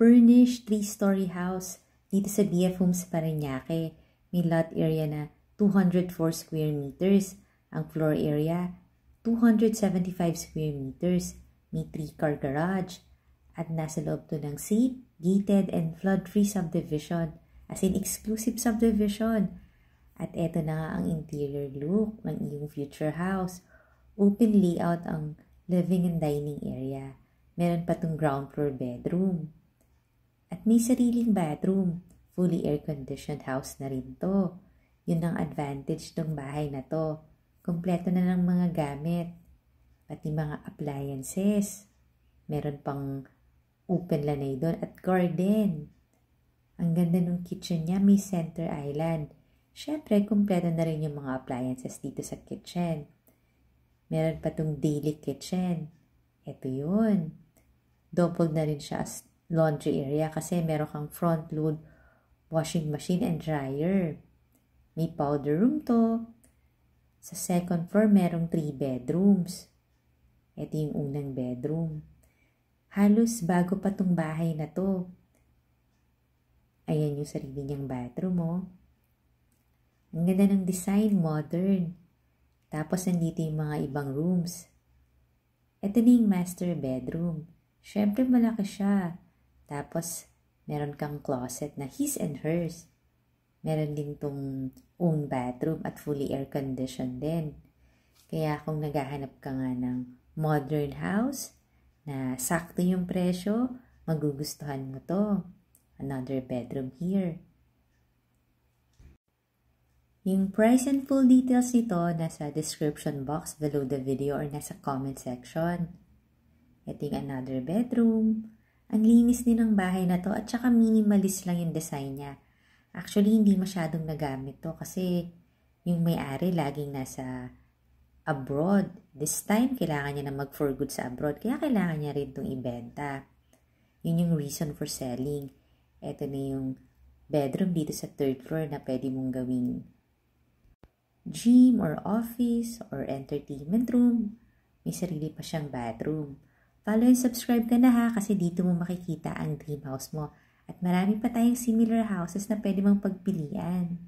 furnished 3-story house dito sa BF Homes Parañaque. May lot area na 204 square meters. Ang floor area, 275 square meters. May 3-car garage. At nasa loob to ng safe, gated, and flood-free subdivision. As in exclusive subdivision. At eto na nga ang interior look ng iyong future house. Open layout ang living and dining area. Meron pa tong ground floor bedroom. At may sariling bathroom. Fully air-conditioned house na rin to. Yun ang advantage ng bahay na to. Kompleto na ng mga gamit. Pati mga appliances. Meron pang open lanay doon at garden. Ang ganda ng kitchen niya, may center island. Syempre, kompleto na rin yung mga appliances dito sa kitchen. Meron pa tong daily kitchen. Ito yun. Double na rin siya as laundry area kasi meron kang front load washing machine and dryer. May powder room to. Sa second floor, merong 3 bedrooms. Ito yung unang bedroom. Halos bago pa tong bahay na to. Ayan yung sarili niyang bathroom, oh. Ang ganda ng design, modern. Tapos nandito yung mga ibang rooms. Ito na yung master bedroom. Syempre malaki siya. Tapos meron kang closet na his and hers. Meron din tong own bathroom at fully air-conditioned din. Kaya kung naghahanap ka nga ng modern house na sakto yung presyo, magugustuhan mo to. Another bedroom here. Yung price and full details nito nasa description box below the video or nasa comment section. Ito yung another bedroom. Ang linis din ng bahay na to at saka minimalist lang yung design niya. Actually, hindi masyadong nagamit to kasi yung may-ari laging nasa abroad. This time, kailangan niya na mag-for good sa abroad kaya kailangan niya rin itong ibenta. Yun yung reason for selling. Ito na yung bedroom dito sa 3rd floor na pwede mong gawing gym or office or entertainment room. May sarili pa siyang bathroom. Follow and subscribe ka na ha kasi dito mo makikita ang dream house mo. At marami pa tayong similar houses na pwede mong pagpilian.